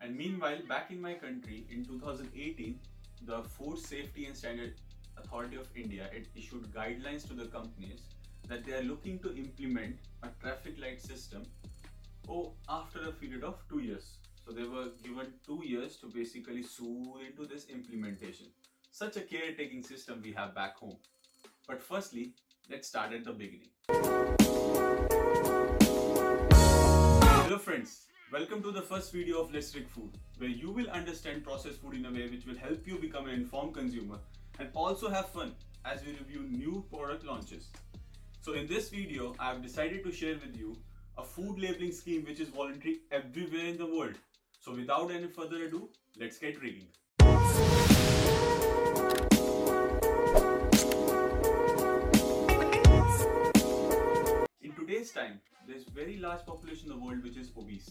And meanwhile, back in my country in 2018, the Food Safety and Standard Authority of India it issued guidelines to the companies that they are looking to implement a traffic light system after a period of 2 years. So they were given 2 years to basically soothe into this implementation. Such a caretaking system we have back home. But firstly, let's start at the beginning. Hello friends, welcome to the first video of Let's Trick Food, where you will understand processed food in a way which will help you become an informed consumer and also have fun as we review new product launches. So in this video, I have decided to share with you a food labeling scheme which is voluntary everywhere in the world. So without any further ado, let's get rigging. In today's time, there is very large population in the world which is obese,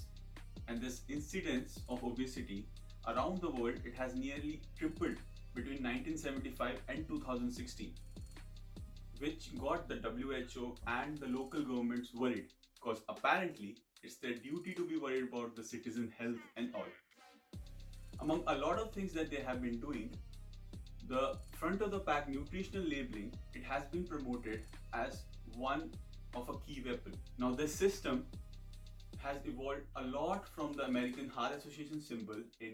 and this incidence of obesity around the world it has nearly tripled between 1975 and 2016, which got the WHO and the local governments worried because apparently it's their duty to be worried about the citizen health and all. Among a lot of things that they have been doing, the front of the pack nutritional labeling it has been promoted as one of a key weapon. Now this system has evolved a lot from the American Heart Association symbol in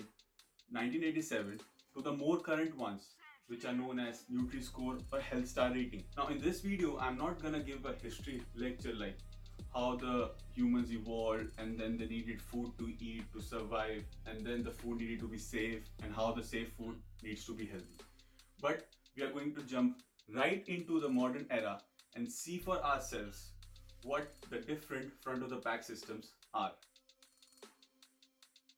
1987 to the more current ones which are known as Nutri-Score or Health Star rating. Now in this video I'm not gonna give a history lecture like how the humans evolved and then they needed food to eat to survive and then the food needed to be safe and how the safe food needs to be healthy. But we are going to jump right into the modern era and see for ourselves what the different front of the pack systems are.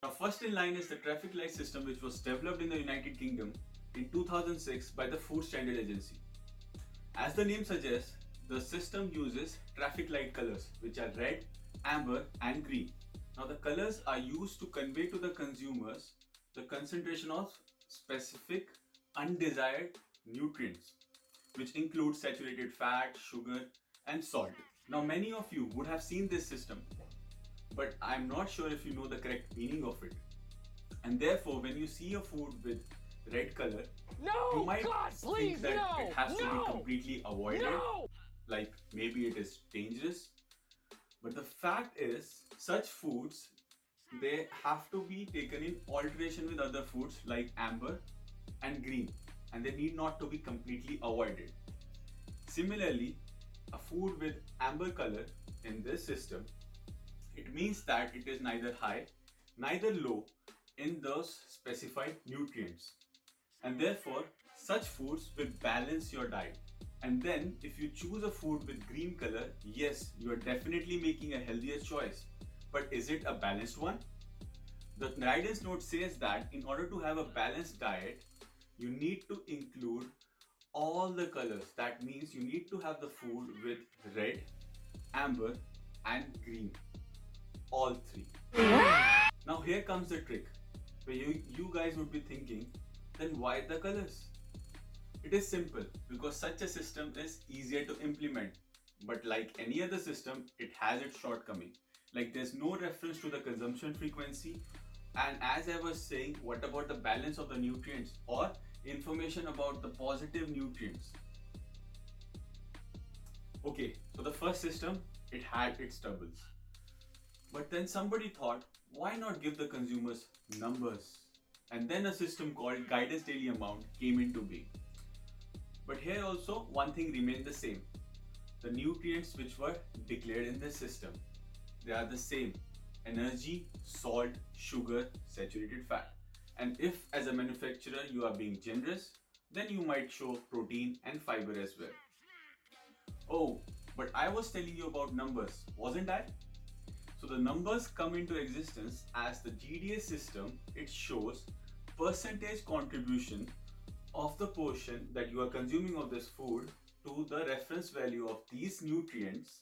Now first in line is the traffic light system which was developed in the United Kingdom in 2006 by the Food Standard Agency. As the name suggests, the system uses traffic light colors which are red, amber and green. Now the colors are used to convey to the consumers the concentration of specific undesired nutrients which include saturated fat, sugar and salt. Now many of you would have seen this system, but I'm not sure if you know the correct meaning of it. And therefore when you see a food with red color, you might think that it has to be completely avoided, like maybe it is dangerous. But the fact is, such foods, they have to be taken in alteration with other foods like amber and green, and they need not to be completely avoided. Similarly, a food with amber color in this system, it means that it is neither high, neither low in those specified nutrients. And therefore, such foods will balance your diet. And then, if you choose a food with green color, yes, you are definitely making a healthier choice. But is it a balanced one? The guidance note says that in order to have a balanced diet, you need to include all the colors. That means you need to have the food with red, amber and green. All three. Now here comes the trick, where you guys would be thinking, then why the colors? It is simple, because such a system is easier to implement. But like any other system, it has its shortcoming. Like there's no reference to the consumption frequency. And as I was saying, what about the balance of the nutrients or information about the positive nutrients? Okay, so the first system, it had its troubles. But then somebody thought, why not give the consumers numbers? And then a system called Guidance Daily Amount came into being. But here also one thing remained the same. The nutrients which were declared in this system, they are the same: energy, salt, sugar, saturated fat. And if as a manufacturer you are being generous, then you might show protein and fiber as well. Oh, but I was telling you about numbers, wasn't I? So the numbers come into existence as the GDA system, it shows percentage contribution of the portion that you are consuming of this food to the reference value of these nutrients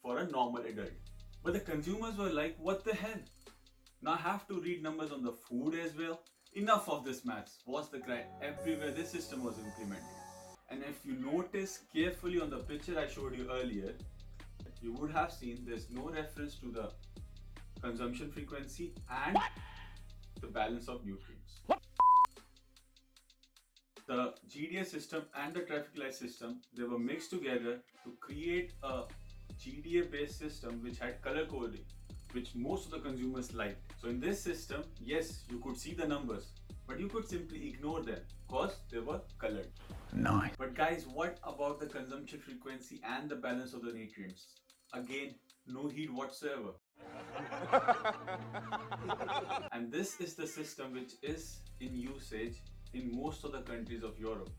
for a normal adult. But the consumers were like, what the hell? Now I have to read numbers on the food as well? Enough of this maths was the cry everywhere this system was implemented. And if you notice carefully on the picture I showed you earlier, you would have seen there's no reference to the consumption frequency and the balance of nutrients. The GDS system and the traffic light system, they were mixed together to create a GDA based system which had color coding, which most of the consumers liked. So in this system, yes, you could see the numbers, but you could simply ignore them because they were colored. Nice. But guys, what about the consumption frequency and the balance of the nutrients? Again, no heat whatsoever. And this is the system which is in usage in most of the countries of Europe.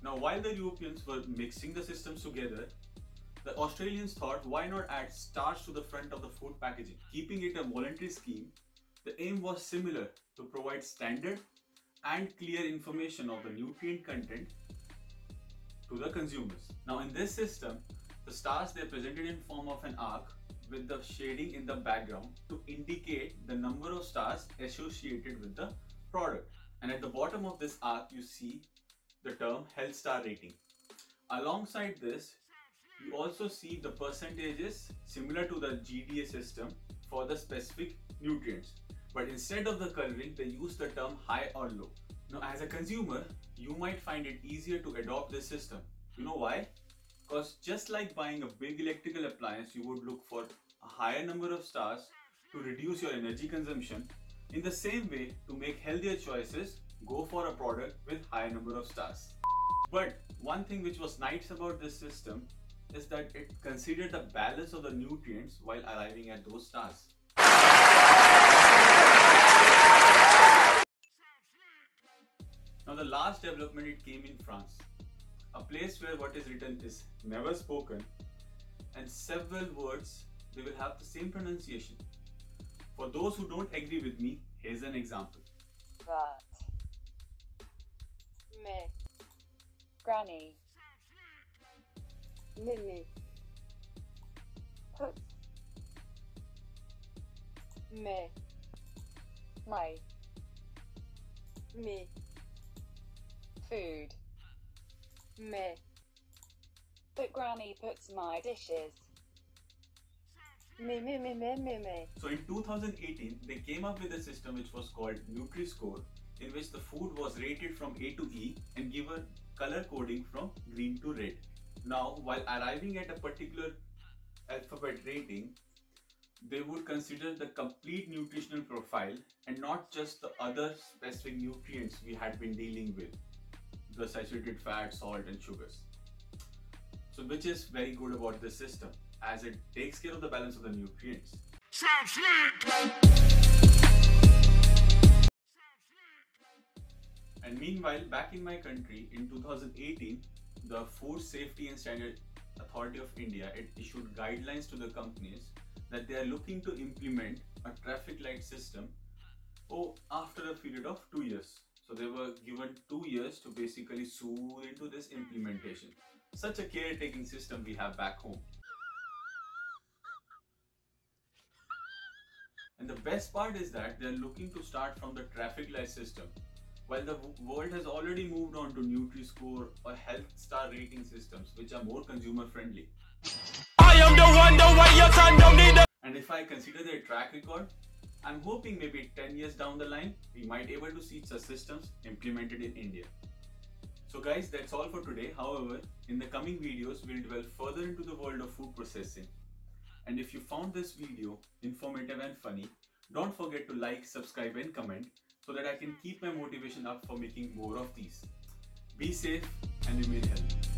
Now, while the Europeans were mixing the systems together, the Australians thought, why not add stars to the front of the food packaging? Keeping it a voluntary scheme, the aim was similar, to provide standard and clear information of the nutrient content to the consumers. Now in this system, the stars, they are presented in form of an arc with the shading in the background to indicate the number of stars associated with the product. And at the bottom of this arc, you see the term health star rating. Alongside this, you also see the percentages similar to the GDA system for the specific nutrients. But instead of the coloring, they use the term high or low. Now as a consumer, you might find it easier to adopt this system. You know why? Because just like buying a big electrical appliance, you would look for a higher number of stars to reduce your energy consumption. In the same way, to make healthier choices, go for a product with higher number of stars. But one thing which was nice about this system is that it considered the balance of the nutrients while arriving at those stars. Now the last development, it came in France, a place where what is written is never spoken, and several words, they will have the same pronunciation. For those who don't agree with me, here's an example. That. Me. Granny. Mimi. Put. Me. My. Me. Food. Me. But Granny puts my dishes. Me. So in 2018, they came up with a system which was called Kriscode, in which the food was rated from A to E and given color coding from green to red. Now, while arriving at a particular alphabet rating, they would consider the complete nutritional profile and not just the other specific nutrients we had been dealing with, the saturated fat, salt and sugars. So which is very good about this system, as it takes care of the balance of the nutrients. And meanwhile, back in my country in 2018, the Food Safety and Standard Authority of India, it issued guidelines to the companies that they are looking to implement a traffic light system after a period of 2 years. So they were given 2 years to basically soothe into this implementation. Such a caretaking system we have back home. And the best part is that they are looking to start from the traffic light system, while the world has already moved on to Nutri-Score or health star rating systems, which are more consumer friendly. I am the one, the way your son don't need a... And if I consider their track record, I'm hoping maybe 10 years down the line, we might able to see such systems implemented in India. So guys, that's all for today. However, in the coming videos, we'll delve further into the world of food processing. And if you found this video informative and funny, don't forget to like, subscribe and comment so that I can keep my motivation up for making more of these. Be safe and remain healthy.